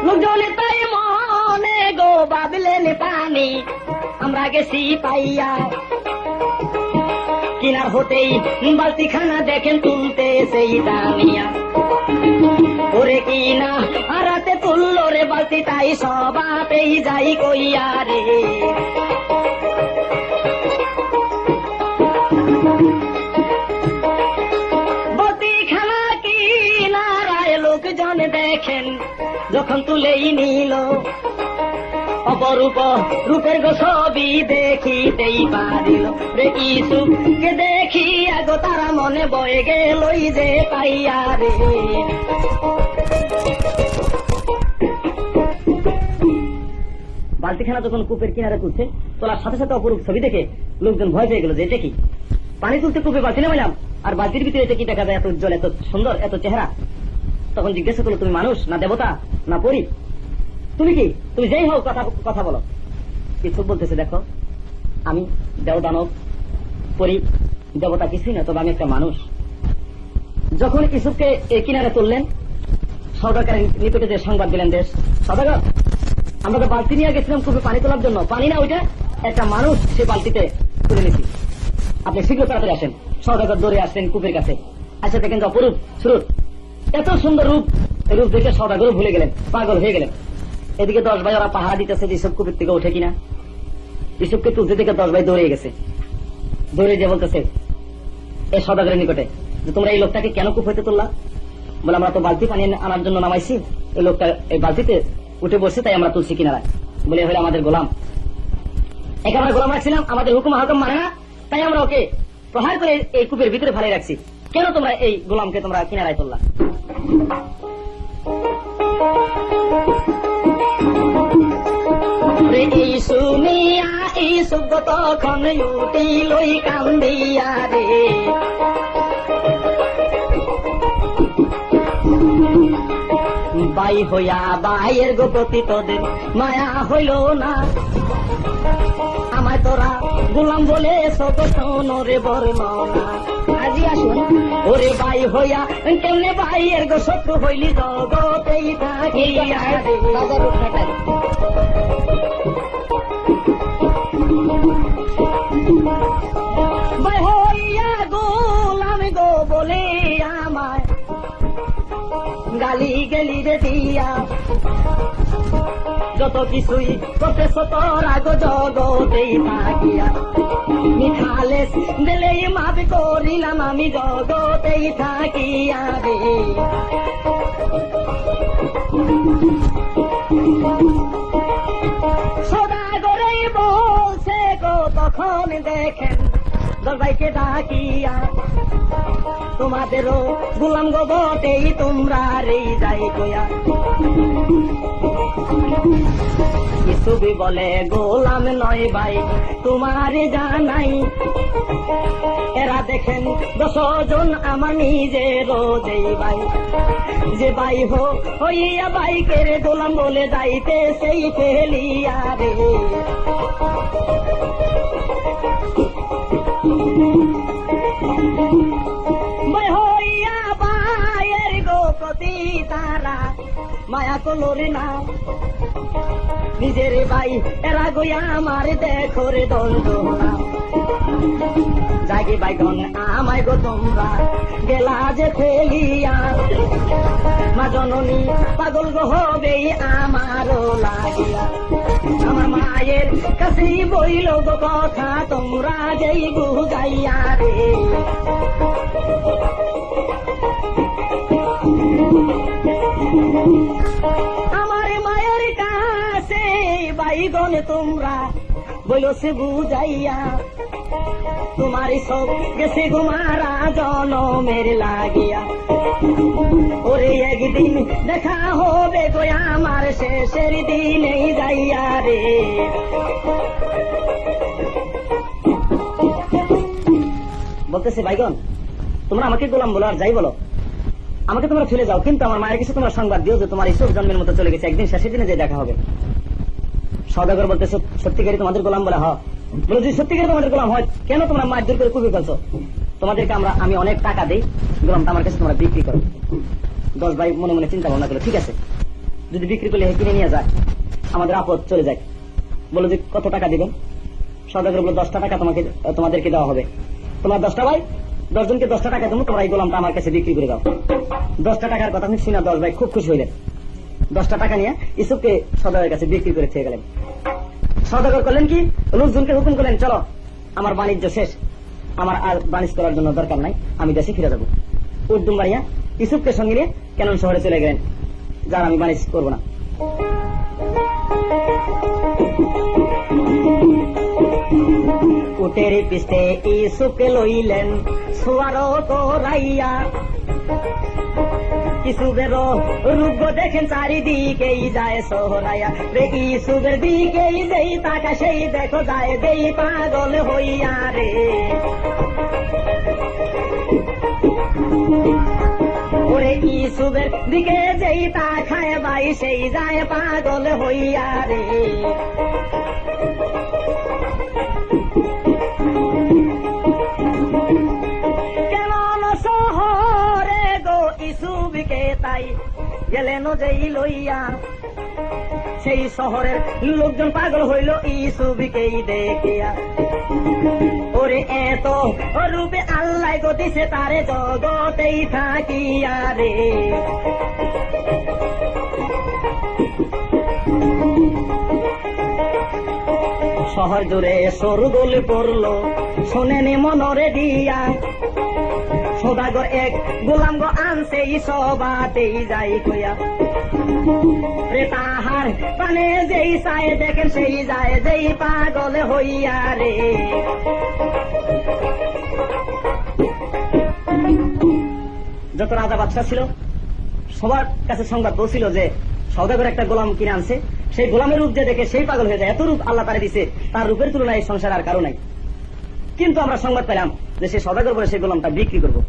লোকজনে তাই মনে গো বাবলেন পানি, আমরা গেছি পাইয়া কিনার হতেই বালতি খানা দেখেন তুলতে সেই দামিয়া, ওরে কিনা হারাতে তুললো রে বালতি, তাই সবাতেই যাই কইয়া রে। বালতি খানা কিনারায় লোকজন দেখেন যখন তুলেই নিল, অপরূপ রূপের গো ছবি দেখিতেই পারিল রে ইসুফকে দেখিয়া গো তারা মনে বয়ে গেলই যে পাইয়া রে। বালতিখানা যখন কূপের কিনারে তুলছে, তোলার সাথে সাথে অপরূপ ছবি দেখে লোকজন ভয় পেয়ে গেল যে এটা কি, পানি তুলতে কূপে বালতি নামাইলাম আর বালতির ভিতরে এটা কি দেখা যায়, এত উজ্জ্বল, এত সুন্দর, এত চেহারা। তখন জিজ্ঞাসা করলো, তুমি মানুষ না দেবতা না পরী, তুমি কি, তুমি যেই হোক কথা বলো। ইসুফ বলতেছে, দেখো আমি দেব দানব পরী দেবতা কিছুই না, তবে আমি একটা মানুষ। যখন ইসুফকে এই কিনারে তুললেন, সওদাগরের নিকটে যে সংবাদ দিলেন, দেশ সওদাগর আমরা তো বালতি নিয়ে গেছিলাম কূপে পানি তোলার জন্য, পানি না ওইটা একটা মানুষ, সে বালতিতে তুলে নিয়েছি, আপনি শীঘ্র তাড়াতাড়ি আসেন। সওদাগর দৌড়ে আসলেন কূপের কাছে, আচ্ছা দেখেন যে অপরূপ স্রোত, এত সুন্দর রূপ, এই রূপ দেখে সওদাগরও ভুলে গেলেন, পাগল হয়ে গেলেন। এদিকে 10 ভাই ওরা পাহারা দিতেছে যে ইসুফ কূপের থেকে ওঠে কিনা। ইসুফকে তুলতে থেকে 10 ভাই দৌড়ে গেছে, দৌড়ে যে বলতেছে এই সওদাগরের নিকটে যে তোমরা এই লোকটাকে কেন কূপ হইতে তুললা? বলে আমরা তো বালতি পানি আনার জন্য নামাইছি, এই লোকটা এই বালতিতে উঠে বসছে তাই আমরা তুলছি কিনারায়। বলে হলে আমাদের গোলাম, একে আমরা গোলাম রাখছিলাম, আমাদের হুকুম হাকম মানে না, তাই আমরা ওকে প্রহার করে এই কূপের ভিতরে ফেলে রাখছি, কেন তোমরা এই গোলামকে তোমরা কিনারায় তুললা? এই শুনিয়া ইসুফ তখন উঠিলই কান্দিয়া রে, বাই হইয়া বাইয়ের গো প্রতি তোদের মায়া হইল না, আমায় তোরা গোলাম বলে সত শোনরে বর্ণনা। আজি আসুন ওরে বাই হইয়া কেমনে বাইয়ের গো শত্রু হইলি জগতেই থাকিয়া রে। বাই হইয়া গোলাম গো বলে আমায় গালি গেলি রে দিয়া, যত কিছুই করতেছ তোরা গো জগতেই থাকিয়া, মিঠালে দিলেই মাফ করিলাম আমি জগতেই থাকিয়া রে। সদাগরেই বলছে গো তখন দেখেন 10 ভাইকে ডাকিয়া, তোমাদেরও গোলাম গো বটেই তোমরা রে যাই গয়া। ইসুফ বলে গোলাম নয় ভাই তোমারে জানাই, এরা দেখেন 10 জন আমার নিজের যেই ভাই, যে ভাই হোক হইয়া ভাইকে রে গোলাম বলে যাইতে সেই ফেলিয়া রে। হইয়া ভাইয়ের গো প্রতি তারা মায়া কলোরে না, নিজের ভাই এরা গইয়া আমার দেখো রে দণ্ড না, জাগি বাইগন আমায় গো তোমরা গেলা যে ফেলিয়া, মা জননী পাগল গো হবে আমারও লাগিয়া, আমার মায়ের কাছেই বইল গো কথা তোমরা যেই বুঝাইয়া রে। আমার মায়ের কাছে বাইগন তোমরা বইল সে বুঝাইয়া, তোমার সব গেছে গুমারা জনমের লাগিয়া, ওরে একদিন দেখা হবে গো আমার শেষের দিনেই যাইয়া রে। বলতেছে ভাইগণ তোমরা আমাকে গোলাম বলো আর যাই বলো, আমাকে তোমরা ফেলে যাও, কিন্তু আমার মায়ের কাছে তোমরা সংবাদ দিও যে তোমার ইসুফ জন্মের মতো চলে গেছে, একদিন শেষের দিনে যে দেখা হবে। সওদাগর বলতেছে সত্যিকারই তোমাদের গোলাম বলে? হ্যাঁ। বলে যদি সত্যিকারই তোমাদের গোলাম হয় কেন তোমরা মারধর করে কূপে ফেলছো? তোমাদেরকে আমি অনেক টাকা দিই, গোলামটা আমার কাছে তোমরা বিক্রি করো। 10 ভাই মনে মনে চিন্তা ভাবনা করলো, ঠিক আছে যদি বিক্রি করলে কিনে নিয়ে যায়, আমাদের আপদ চলে যায়। বলো যে কত টাকা দিবেন? সওদাগর বলল 10টা টাকা তোমাদেরকে দেওয়া হবে। তোমার 10টা ভাই, 10 জনকে 10টা টাকা দেবো, তোমরা এই গোলামটা আমার কাছে বিক্রি করে দাও। 10টা টাকার কথা শুনে 10 ভাই খুব খুশি হইলেন। 10টা টাকা নিয়ে ইউসুফকে সওদাগরের কাছে বিক্রি করে থেকে গেলেন। সওদাগর করলেন কি, লোকজনকে হুকুম করলেন, চলো আমার বাণিজ্য শেষ, আমার আর বাণিজ্য করার জন্য দরকার নাই, আমি দেশে ফিরে যাবো। উর্দুম বাড়িয়া ইউসুফকে সঙ্গে নিয়ে কেনন শহরে চলে গেলেন, যার আমি বাণিজ্য করবো না। উটের পিস্তে ইউসুফকে লইলেন সোয়ার তোরাইয়া, ইসুফেরও রূপ দেখেন চারিদিকেই যায় সোহরাইয়া, রে ইসুফের দিকেই যেই তাকা সেই দেখো যায় যেই পাগল হইয়া রে। ওরে ইসুফের দিকে যেই তাকায় ভাই সেই যায় পাগল হইয়া রে। ইসুফকে তাই গেলেন যেই লইয়া, সেই শহরের লোকজন পাগল হইল ইসুফকেই দেখিয়া। ওরে এত রূপে আল্লাহ গতিছে তারে জগতেই থাকিয়া রে। শহর জুড়ে সরগোল পড়লো শোনেনি মনরে দিয়া, সওদাগর এক গোলাম গো আনছে সবাতেই যাই কইয়া, রে তাহার পানে যেই চায় দেখেন সেই যায় যেই পাগল হইয়া রে। যত রাজা বাদশা ছিল সবার কাছে সংবাদ পৌঁছিল যে সওদাগর একটা গোলাম কিনে আনছে, সেই গোলামের রূপ যে দেখে সেই পাগল হয়ে যায়, এত রূপ আল্লাহ তারে দিছে, তার রূপের তুলনায় সংসার আর কারো নাই। কিন্তু আমরা সংবাদ পেলাম যে সে সওদাগর বলে সেই গোলামটা বিক্রি করবো।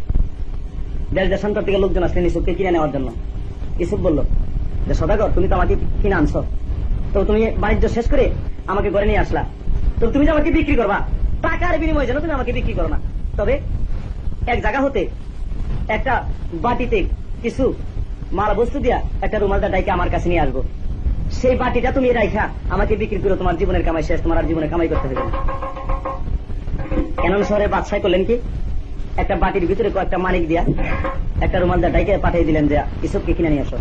দেশ দেশান্তর থেকে লোকজন আসলেন ইউসুফকে কিনে নেওয়ার জন্য। ইউসুফ বলল যে সওদাগর তুমি তো আমাকে কিনে আনছো, তো তুমি বাণিজ্য শেষ করে আমাকে ঘরে নিয়ে আসলা, তো তুমি যে আমাকে বিক্রি করবা টাকার বিনিময়ে যেন তুমি আমাকে বিক্রি করো না, তবে এক জায়গা হতে একটা বাটিতে কিছু মাল বস্তু দিয়া একটা রুমালদার ডাইকে আমার কাছে নিয়ে আসবো, সেই বাটিটা তুমি রাইখা আমাকে বিক্রি করো, তোমার জীবনের কামাই শেষ, তোমার আর জীবনে কামাই করতে হবে না। কেনন শহরে বাদশাহ করলেন কি, একটা বাটির ভিতরে কয়েকটা মানিক দিয়া একটা রুমালদার ডাইকে পাঠিয়ে দিলেন যে ইউসুফকে কিনে নিয়ে আসো।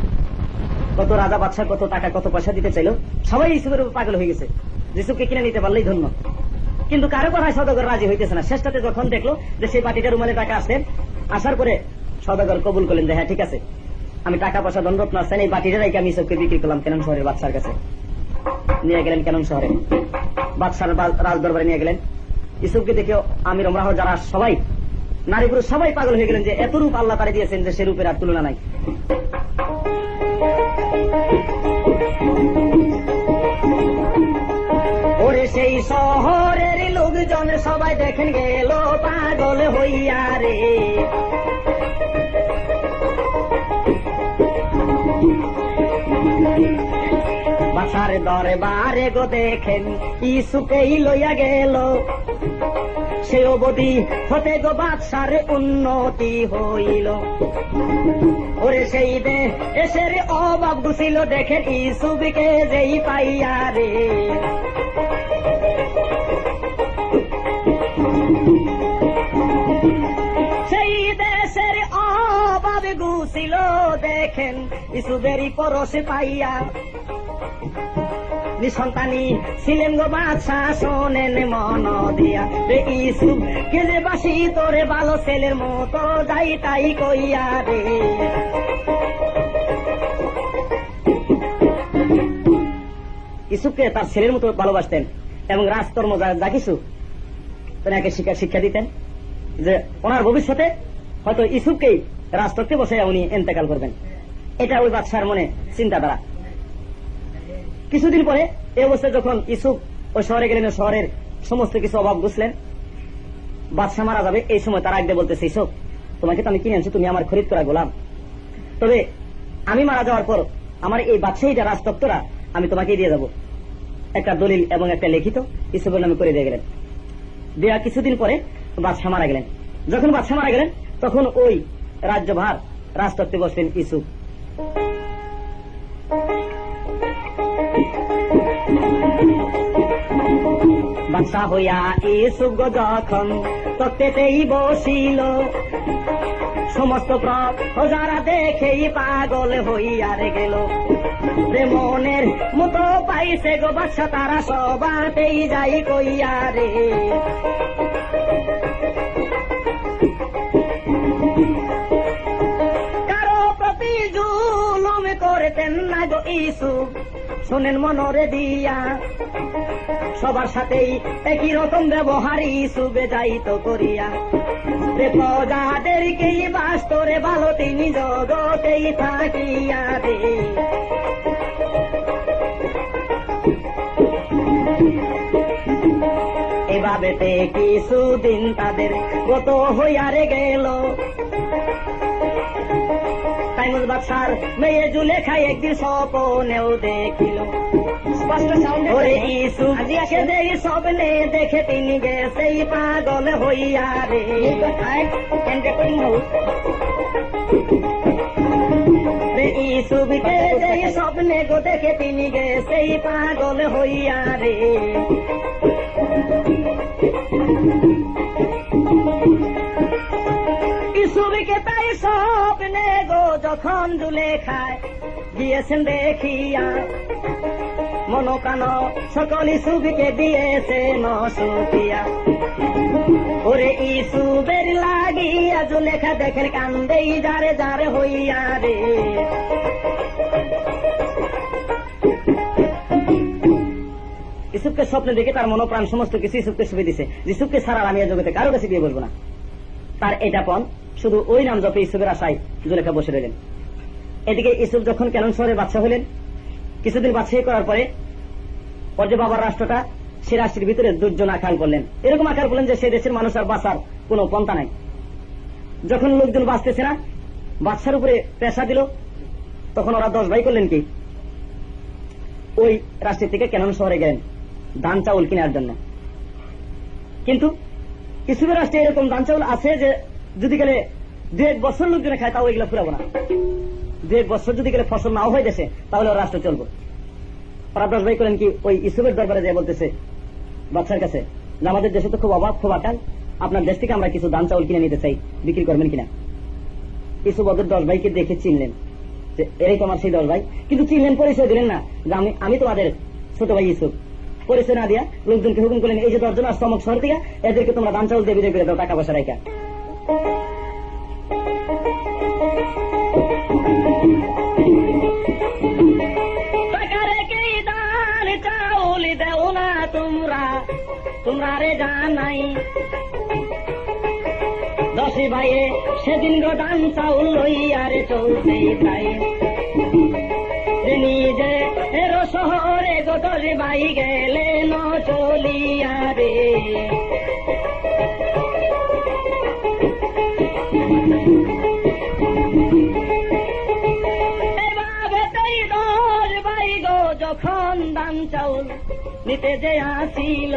কত রাজা বাদশাহ কত টাকা কত পয়সা দিতে চাইলো, সবাই ইউসুফের পাগল হয়ে গেছে, ইউসুফকে কিনে নিতে পারলেই ধন্য। কিন্তু কারো কথায় সওদাগর রাজি হইতেছে না। শেষটাতে যখন দেখলো যে সেই বাটিটা রুমালে টাকা আসলেন, আসার পরে সওদাগর কবুল করলেন যে হ্যাঁ ঠিক আছে, আমি টাকা পয়সা দণ্ডরত্ন আসছেন, এই বাটিটা রেখে আমি ইউসুফকে বিক্রি করলাম কেনন শহরের বাদশার কাছে। নিয়ে গেলেন কেনন শহরে, বাদশার রাজ দরবারে নিয়ে গেলেন। ইউসুফকে দেখে আমির ওমরাহ যারা সবাই নারী পুরুষ সবাই পাগল হয়ে গেলেন যে এত রূপ আল্লাহ তারে দিয়েছেন যে সে রূপের আর তুলনা নাই। ওরে সেই শহরের লোকজন সবাই দেখেন গেল পাগল হইয়া রে। বাদশার দরবারে গো দেখেন ইউসুফকেই লইয়া গেল, সে অবধি হতে গো বাদশার উন্নতি হইল। ওরে সেই দেশের অভাব গুছিল দেখেন ইউসুফকে যেই পাইয়া রে। সেই দেশের অভাব গুছিল দেখেন ইউসুফেরই পরশে পাইয়া, নিঃসন্তানী ছিলেন গো বাদশাহ শোনেন মন দিয়া, রে ইউসুফ কে যে বাসি তোরে ভালো ছেলের মতো যাই তাই কইয়া রে। ইউসুফকে তার ছেলের মতো ভালোবাসতেন এবং রাজকর্ম যা কিছু তাকে শিক্ষা দিতেন যে ওনার ভবিষ্যতে হয়তো ইউসুফকেই রাজতত্ত্বে বসে উনি ইন্তেকাল করবেন, এটা ওই বাদশার মনে চিন্তাধারা। কিছুদিন পরে এই অবস্থায় যখন ইউসুফ ওই শহরে গেলেন, শহরের সমস্ত কিছু অভাব বুঝলেন, বাদশাহ মারা যাবে, এই সময় তারা একদম বলতেছে ইউসুফ তোমাকে তো আমি কিনে আনছি, তুমি আমার খরিদ করা গোলাম, তবে আমি মারা যাওয়ার পর আমার এই বাদশাহীটা রাজতত্ত্বরা আমি তোমাকে দিয়ে যাব। একটা দলিল এবং একটা লিখিত ইউসুফের নামে করে দিয়ে গেলেন। দেয়া কিছুদিন পরে বাদশাহ মারা গেলেন। যখন বাদশাহ মারা গেলেন তখন ওই রাজ্যভার রাজতত্ত্বে বসলেন ইউসুফ। বাদশা হইয়া ইউসুফ যখন তক্তেতেই বসিল, সমস্ত প্রজারা দেখেই পাগল হইয়ার গেল। মনের মতো পাইছে গো বাদশা, তারা সবাতেই যাই কইয়া রে। কারো প্রতি জুলুম করতেন না গো ইউসুফ, শোনেন মনরে দিয়া, সবার সাথেই একই রকম ব্যবহার ইউসুফে যাইত করিয়া। প্রজাদেরকেই বাস্তরে ভালো তিনি জগতেই থাকিয়া রে। এভাবেতে কিছুদিন তাদের গত হইয়ারে গেল। তাইমুর বাদশার মেয়ে জুলেখা একদিন স্বপ্নেও দেখিল, ওরে ইউসুফ স্বপ্নে দেখে তিনি গেছেই পাগল হইয়া রে। ইউসুফকে যে স্বপ্নে গো দেখে তিনি গেছেই পাগল হইয়া রে। ইউসুফকে তাই স্বপ্নে গো যখন জুলেখায় গিয়েছেন দেখিয়া, মনোকান সকল ইউসুফকে দিয়েছে নসুকিয়া। ওরে ইউসুফের লাগিয়া জুলেখা দেখেন কান্দেই যারে যারে হইয়া রে। ইউসুফকে স্বপ্নে দেখে তার মনোপ্রাণ সমস্ত কিছু ইউসুফকে সুখে দিছে। ইউসুফকে ছাড়া আমি জগতে কারো কাছে বিয়ে বলবো না। তার এটা পণ শুধু ওই নাম জপে ইউসুফের আশায় জুলেখা বসে রইলেন। এদিকে ইউসুফ যখন কেনন শহরে বাদশা হলেন, কিছুদিন বাদশাহী করার পরে যে বাবার রাষ্ট্রটা, সে রাষ্ট্রের ভিতরে দুর্জন আকাল করলেন। এরকম আকাল করলেন যে সে দেশের মানুষ আর বাঁচার কোন পন্থা নাই। যখন লোকজন বাঁচতেছে না, বাদশার উপরে পেশা দিল, তখন ওরা 10 ভাই করলেন কি, ওই রাষ্ট্রের থেকে কেনন শহরে গেলেন ধান চাউল কেনার জন্য। কিন্তু ইউসুফের রাষ্ট্রে এরকম ধান চাউল আছে যে যদি গেলে 2-1 বছর লোকজনে খায়, তাও এগুলো ফুরাবো না। 2-1 বছর যদি গেলে ফসল নাও হয়ে দেশে, তাহলে রাষ্ট্র চলবো। ওরা 10 ভাই করেন কি, ওই ইউসুফের দরবারে যায় বলতেছে বাদশার কাছে যে আমাদের দেশে তো খুব অভাব, খুব আকাল, আপনার দেশ থেকে আমরা কিছু ধান চাউল কিনে নিতে চাই, বিক্রি করবেন কিনা। ইউসুফ ওদের 10 ভাইকে দেখে চিনলেন যে এরাই তোমার সেই 10 ভাই, কিন্তু চিনলেন, পরিচয় দিলেন না যে আমি তোমাদের ছোট ভাই ইউসুফ। পরিচয় না দিয়া লোকজনকে হুকুম করলেন, এই যে 10 জন আসছে অমুক শহর থেকে, এদেরকে তোমরা ধান চাউল দিয়ে বিদায় করে দাও, টাকা পয়সা রাখা। তোমরা রে জানাই 10 ভাইয়ে সেদিন গো ধান চাউল লইয়ারে চলতে চাই। নিজে এর শহরে গো 10 ভাই গেলে ন চলিয়া রে। এভাবেতেই 10 ভাই গো যখন ধান চাউল নিতে যে আসিল,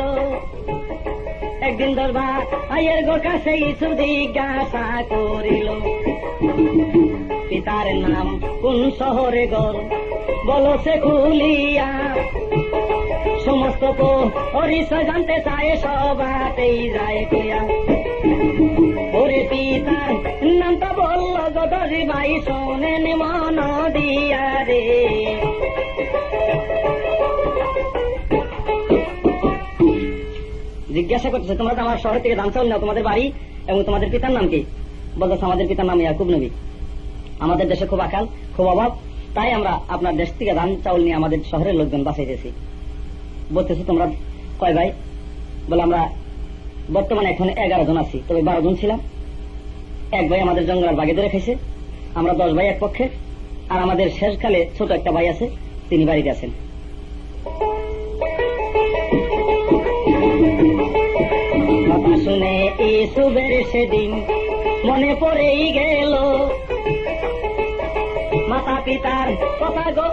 একদিন 10 ভাইয়ের গো কাছে ইসু জিজ্ঞাসা করিল, পিতার নাম কোন শহরে গো বলো সে খুলিয়া। সমস্ত পরিচয় জানতে চায়, সবাতেই যায় কইয়া। ওরে পিতার নামটা বলল গো 10 ভাই শোনেন মন দিয়া রে। জিজ্ঞাসা করতেছে তোমরা তো আমার শহর থেকে ধান চাউল নাও, তোমাদের বাড়ি এবং তোমাদের পিতার নাম কি? বলতেছে আমাদের পিতার নাম ইয়াকুব নবী, আমাদের দেশে খুব আকাল, খুব অভাব, তাই আমরা আপনার দেশ থেকে ধান চাউল নিয়ে আমাদের শহরের লোকজন বাঁচাইতেছি। বলতেছে তোমরা কয় ভাই? বলে আমরা বর্তমানে এখন 11 জন আছি, তবে 12 জন ছিলাম। 1 ভাই আমাদের জঙ্গলের বাগে ধরে খাইছে, আমরা 10 ভাই এক পক্ষে, আর আমাদের শেষকালে ছোট একটা ভাই আছে, তিনি বাড়িতে আছেন। কথা শুনে ইউসুফের সেদিন মনে পড়েই গেল, মাতা পিতার কথা গো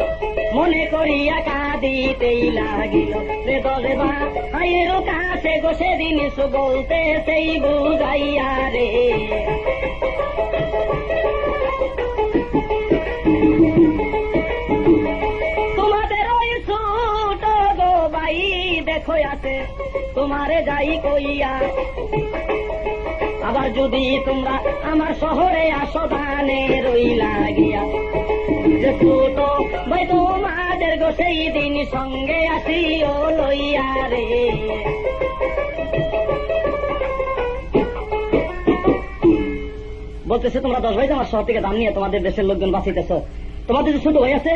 মনে করিয়া কাঁদিতেই লাগিল। রে 10 ভাইয়ের কাছে গো সেদিন বলতে সেই বুঝাইয়া রে। তোমাদের ওই ছোট গো ভাই দেখো আছে তোমারে যাই কইয়া, আবার যদি তোমরা আমার শহরে আসো দানে রই লাগিয়া, যে ছোট ভাই তোমাদের গো সেই দিন সঙ্গে আসিও লইয়া রে। বলতেছে তোমরা 10 ভাই আমার শহর থেকে দাম নিয়ে তোমাদের দেশের লোকজন বাঁচিতেছ, তোমাদের যে ছোট ভাই আছে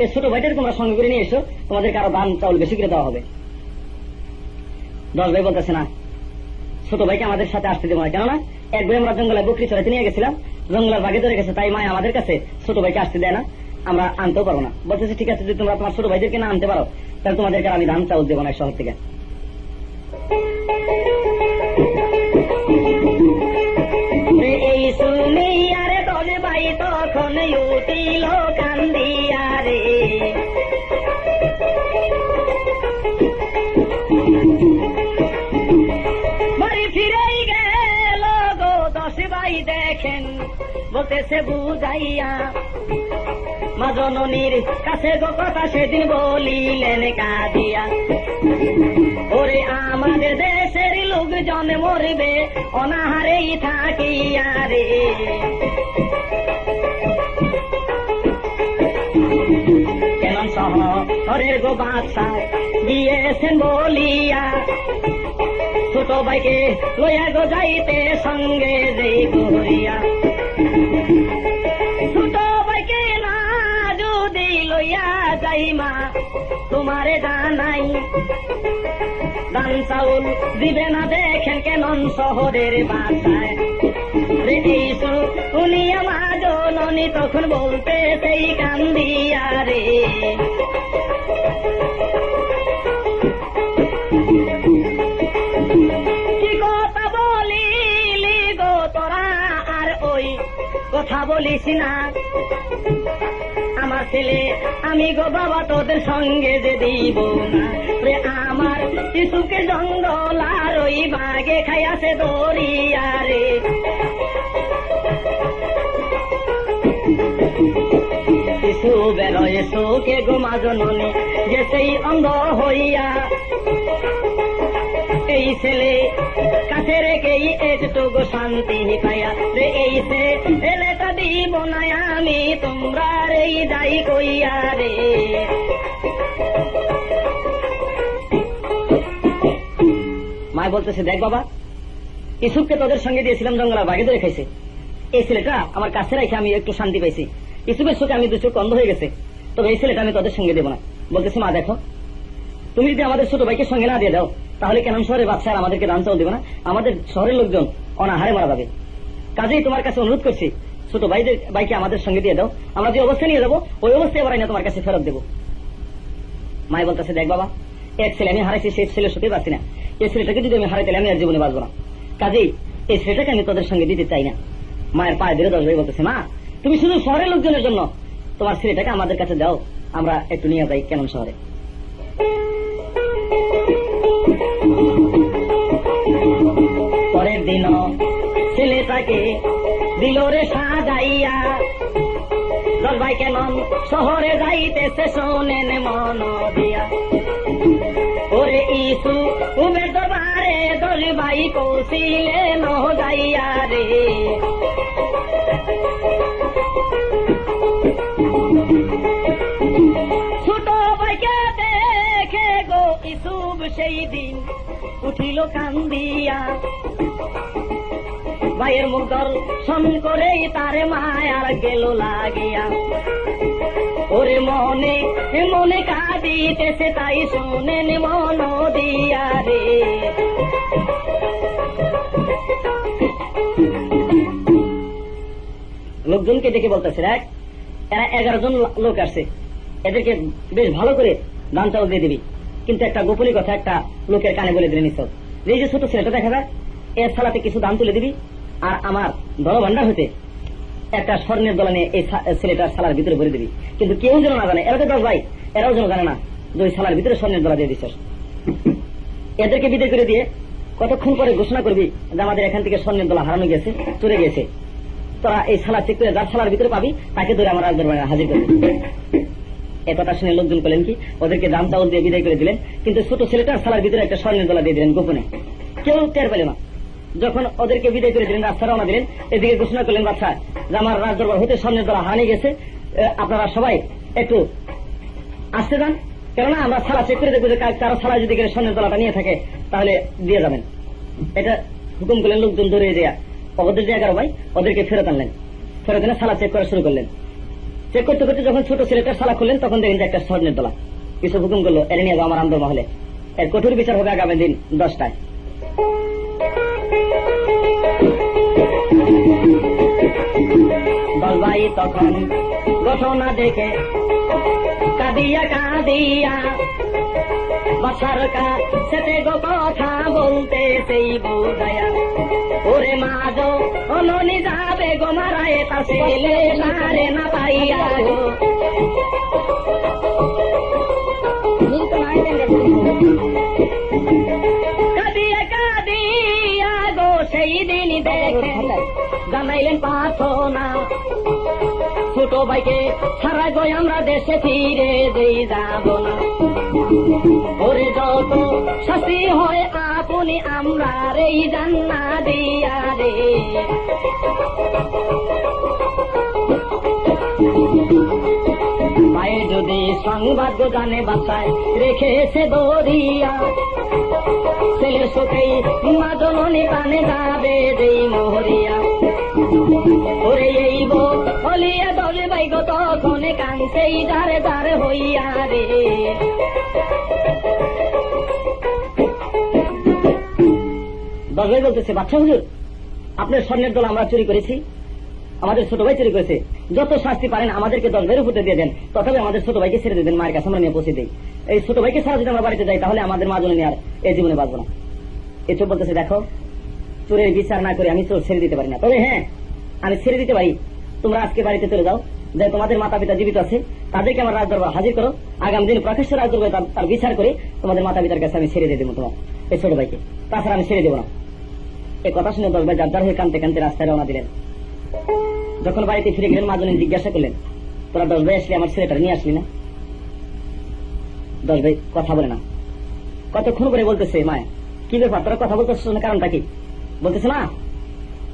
এই ছোট ভাইটাকে তোমরা সঙ্গে করে নিয়ে এসো, তোমাদেরকে আরো দান চাউল বেশি করে দেওয়া হবে। 10 ভাই বলতেছে না, ছোট ভাইকে আমাদের সাথে আসতে দেবো না, কেননা এক ভাই আমরা জঙ্গলে বকরি চড়াইতে নিয়ে গেছিলাম, জঙ্গলের বাগে ধরে গেছে, তাই মায় আমাদের কাছে ছোট ভাইকে আসতে দেয় না, আমরা আনতেও পারবো না। বলতেছে ঠিক আছে, যদি তোমরা তোমার ছোট ভাইদেরকে না আনতে পারো তাহলে তোমাদেরকে আমি ধান চাউল দেবো না শহর থেকে। এই শুনি আরে 10 ভাই তখন উঠিল কান্দিয়া রে, বাড়ি ফিরেই গেল গো 10 ভাই দেখেন, বলতেছে বুঝাইয়া মা জননীর কাছে গো কথা সেদিন বলিলেন কাঁদিয়া, ওরে আমাদের দেশের লোকজন মরবে অনাহারেই থাকিয়া রে। কেমন শহরের গো বাদশাহ গিয়েছেন বলিয়া, ছোট ভাইকে লইয়া গো যাইতে সঙ্গে যে করিয়া, ছোট ভাইকে না যদি লইয়া যাই মা তোমারে জানাই, দান চাউল দিবে না দেখেন কেমন শহরের বাসায় রে। উনি আমার জননী তখন বলতে সেই কান্দিয়া রে, কি কথা বলিলি গো তোরা আর ওই কথা বলিস না, আমার ছেলে আমি গো বাবা তোদের সঙ্গে যে দিব না রে, আমার শিশুকে জঙ্গল আর ওই বাগে খাইয়াছে দরিয়া রে। শিশু বেরোয় শোকে গো মা জননী যে সেই অন্ধ হইয়া, এই ছেলে কাছে রেখেই একটুকু শান্তি পাইয়া রে, এই ছেলেটা দিব না আমি তোমরা রে যাই কইয়া রে। মায় বলতেছে দেখ বাবা, ইসুফকে তোদের সঙ্গে দিয়েছিলাম জঙ্গলা বাগে ধরে খাইছে, এই ছেলেটা আমার কাছে রেখে আমি একটু শান্তি পাইছি, ইসুফের চোখে আমি 2 চোখ অন্ধ হয়ে গেছে, তবে এই ছেলেটা আমি তোদের সঙ্গে দেবো না। বলতেছে মা দেখো, তুমি যদি আমাদের ছোট ভাইকে সঙ্গে না দিয়ে দাও তাহলে কেন শহরের বাচ্চারা আমাদেরকে দান চাউল দেবে না, আমাদের শহরের লোকজন অনাহারে মারা যাবে, কাজেই তোমার কাছে অনুরোধ করছি ছোট ভাইকে আমাদের সঙ্গে দিয়ে দাও, আমরা যে অবস্থা নিয়ে যাবো ওই অবস্থায় এবার তোমার কাছে ফেরত দেবো। মাই বলতেছে দেখ বাবা, এক ছেলে আমি হারাইছি, সেই ছেলের সাথে পারছি না, এই ছেলেটাকে যদি আমি হারাই তাহলে আমি আর জীবনে বাঁচবো না, কাজেই এই ছেলেটাকে আমি তোদের সঙ্গে দিতে চাই না। মায়ের পায়ে ধরে 10 ভাই বলতেছে মা তুমি শুধু শহরের লোকজনের জন্য তোমার ছেলেটাকে আমাদের কাছে দাও, আমরা একটু নিয়ে যাই কেমন শহরে। পরের দিন ছেলেটাকে দিল রে সাজাইয়া, 10 ভাই কেমন শহরে যাইতেছে শোনেন মন দিয়া, ওরে ইসু উবে দরবারে 10 ভাই কৌশিলেন যাইয়া রে। ছোট ভাইকে দেখে গো ইসুব সেই দিন উঠিল কান্দিয়া, ভাইয়ের মুখ দর্শন করে তারে মায়ার গেল লাগিয়া, ওরে মনে মনে কাঁদিতেছে তাই শোনেন মন দিয়া রে। লোকজনকে ডেকে বলতেছে দেখ এরা 11 জন লোক আসছে, এদেরকে বেশ ভালো করে দান চাউল দিয়ে দিবি, কিন্তু একটা গোপনীয় কথা একটা লোকের কানে বলে দিলে নিস, এই যে ছোট ছেলেটা দেখা যায় এর সালাতে কিছু দান তুলে দিবি, আর আমার দলভান্ডার হতে একটা স্বর্ণের দলা নিয়ে এই ছেলেটার সালার ভিতরে ভরে দিবি, কিন্তু কেউ যেন না জানে, এরা তো 10 ভাই এরাও যেন জানে না যে ওই সালার ভিতরে স্বর্ণের দলা দিয়ে দিচ্ছ। এদেরকে বিদায় করে দিয়ে কতক্ষণ পরে ঘোষণা করবি যে আমাদের এখান থেকে স্বর্ণের দলা হারানো গেছে, চলে গেছে, তোরা এই সালা চেক করে যার সালার ভিতরে পাবি তাকে ধরে আমার রাজদরবারে হাজির করবি। এ কথা শুনে লোকজন করলেন কি, ওদেরকে দাম চাউল দিয়ে বিদায় করে দিলেন, কিন্তু ছোট ছেলেটার সালার ভিতরে একটা স্বর্ণের দলা দিয়ে দিলেন গোপনে, কেউ টের পেল না। যখন ওদেরকে বিদায় করে দিলেন, রাস্তা রওনা দিলেন, এদিকে ঘোষণা করলেন বাচ্চা যে আমার রাজদরবার হতে স্বর্ণের দলা হারিয়ে গেছে, আপনারা সবাই একটু আসতে যান, কেননা আমরা সালা চেক করে দেখবো যে কারো সালা যদি স্বর্ণের দলাটা নিয়ে থাকে তাহলে দিয়ে যাবেন। এটা হুকুম করলেন, লোকজন ধরে দেয়া অবদের যে 11 ভাই ওদেরকে ফেরত আনলেন, ফেরত এনে সালা চেক করা শুরু করলেন। চেক করতে করতে যখন ছোট ছেলেটার সালা খুললেন তখন দেখেন যে একটা স্বর্ণের দলা। কিছু হুকুম করলো, এর নিয়ে যাও আমার আন্দোলন মহলে, এর কঠোর বিচার হবে আগামী দিন 10টায়। দল ভাই তখন ঘটনা দেখে কাঁদিয়া কাঁদিয়া বাসার কাছে গো কথা বলতে সেই বোঝায়া, ওরে মাঝ অননি যাবে গো মারায় তা ছেলে নারে না পাইয়া গো। কাঁদিয়া কাঁদিয়া গো সেই দিন দেখে জানাইলেন প্রার্থনা, ছোট ভাইকে সারা গো আমরা দেশে ফিরে যেই যাব না, ওরে যত শাস্তি হয় আপনি আমরা রে জান্না দিয়া রে। মায়ের যদি সংবাদ গো জানে বাসায় রেখেছে দরিয়া, ছেলের সুখেই মা জননী পানে যাবে যেই মহরিয়া, ওরে এই বলিয়া দল ভাই গো তখন কাঁদছেই দারে দারে হইয়া রে। দলভাই বলতেছে বাচ্চা হুজুর আপনার স্বর্ণের দল আমরা চুরি করেছি, আমাদের ছোট ভাই চুরি করেছে, যত শাস্তি পারেন আমাদেরকে 10 ভাইয়ের উপরে দিয়ে দেন, তথাপি আমাদের ছোট ভাইকে ছেড়ে দেবেন, মায়ের কাছে আমরা নিয়ে পৌঁছে দিই। এই ছোট ভাইকে ছাড়া যদি আমরা বাড়িতে যাই তাহলে আমাদের মা জননী আর এই জীবনে বাঁচবো না। এই চোখ বলতেছে দেখো চোরের বিচার না করে আমি চোর ছেড়ে দিতে পারি না, তবে হ্যাঁ আমি ছেড়ে দিতে পারি, তোমরা আজকে বাড়িতে চলে যাও, যে তোমাদের মাতা পিতা জীবিত আছে তাদেরকে আমার রাজদরবার হাজির করো, আগামী দিন প্রকাশ্য রাজদরবার তার বিচার করে তোমাদের মাতা পিতার কাছে আমি ছেড়ে দিয়ে দেবো তোমার এই ছোট ভাইকে, তাছাড়া আমি ছেড়ে দেবো না। এই কথা শুনে 10 ভাই যার হয়ে কানতে কানতে রাস্তায় রওনা দিলেন। যখন বাড়িতে ফিরে গেলেন মা জননী জিজ্ঞাসা করলেন তোরা 10 ভাই আসলে আমার ছেলেটা নিয়ে আসলি না? 10 ভাই কথা বলে না, কতক্ষণ করে বলতেছে মায়া কি ব্যাপার তোরা কথা বলতেছ না, কারণটা কি? বলতেছে না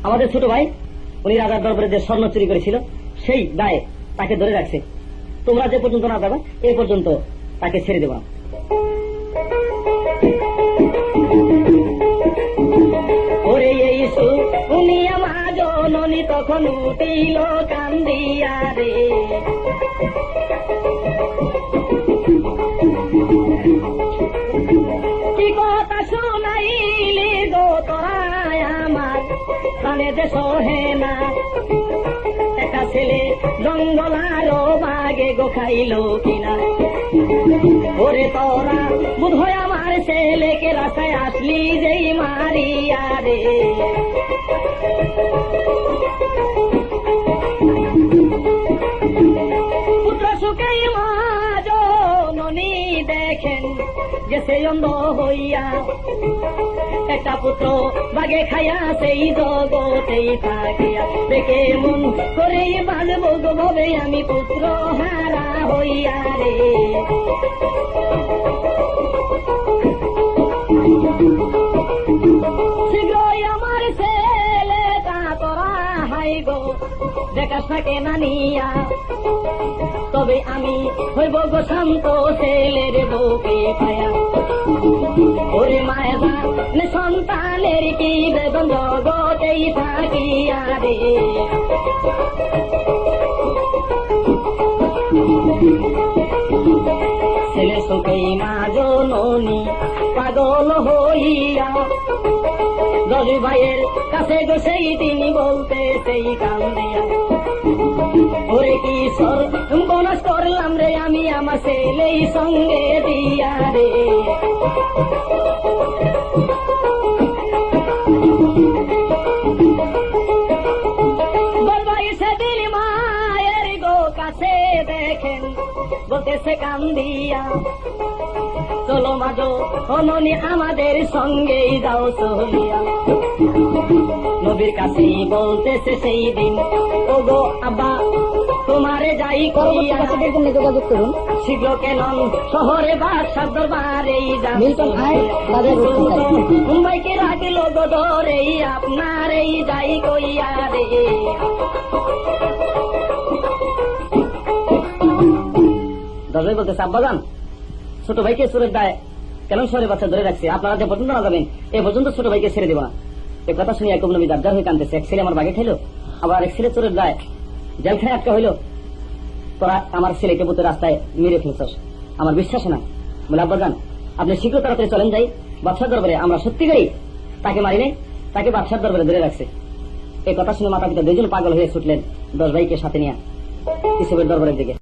আমাদের ছোট ভাই উনি রাজার দরবারে যে স্বর্ণ চুরি করেছিল সেই দায়ে তাকে ধরে রাখছে, তোমরা যে পর্যন্ত না যাবে এই পর্যন্ত তাকে ছেড়ে দেব না। ওরে এই শুনিয়া মা জননী তখন উঠিল কান্দিয়া রে, কি কথা শুনাইলি গো তোরা আমার প্রাণে দেশ হে না, একটা ছেলে জঙ্গল আরো বাগে গো খাইল কিনা, ওরে তোরা বুধ হয় আমার ছেলেকে রাস্তায় আসলি যেই মারিয়া রে। পুত্র সুখেই মা জননী দেখেন গেছে অন্ধ হইয়া, একটা পুত্র বাগে খাইয়া সেই জগতেই থাকিয়া, দেখে মন করে বাজবো গো ভবে আমি পুত্র হারা হইয়া রে। শীঘ্রই আমার ছেলেটা তোরা হাই গো দেখাস থাকে না নিয়া, তবে আমি হইব গো শান্ত ছেলের বউকে পায়া, ওরে মায়া সন্তানের কি বেদন জগতেই থাকিয়া রে। ছেলে সুখেই মা জননী পাগল হইয়া, 10 ভাইয়ের কাছে গো সেই তিনি বলতে সেই কান্দিয়া, ওরে কি সর্বনাশ করলাম রে আমি আমার ছেলেই সঙ্গে দিয়া রে। সেদিন মায়ের গো কাছে দেখেন বলতেছে কান্দিয়া, চলো মাঝো অননি আমাদের সঙ্গেই যাও চলিয়া, নবীর কাছেই বলতেছে সেই দিন ও গো আব্বা তোমারে যাই পরবর্তী করিয়া ক্যাসেটের জন্য যোগাযোগ করুন শীঘ্র কেন শহরে বাদশার দরবারে মিল্টন আয় বাজার মুম্বাইকে রাখলো গদরে আপনার এই যাই কইয়া রে। দরজাই বলতেছে আব্বাজান ছোট ভাইকে সুরের দায় কেন শহরে বাচ্চা ধরে রাখছে, আপনারা যে পর্যন্ত না যাবেন এ পর্যন্ত ছোট ভাইকে ছেড়ে দেবো না। এ কথা শুনে একদম নবী দাবদার হয়ে কানতেছে, এক ছেলে আমার বাগে খাইলো, আবার এক ছেলে চোরের দায় জেলখানে আটকা হইলো, তোরা আমার ছেলেকে বুতে রাস্তায় মেরে ফেলছস, আমার বিশ্বাস না। বলে আব্বাজান আপনি শীঘ্র তাড়াতাড়ি চলেন যাই বাদশার দরবারে, আমরা সত্যিকারই তাকে মারি নাই, তাকে বাদশার দরবারে ধরে রাখছে। এই কথা শুনে মাতা পিতা দুইজন পাগল হয়ে ছুটলেন 10 ভাইকে সাথে নিয়ে ইসুফের দরবারের দিকে।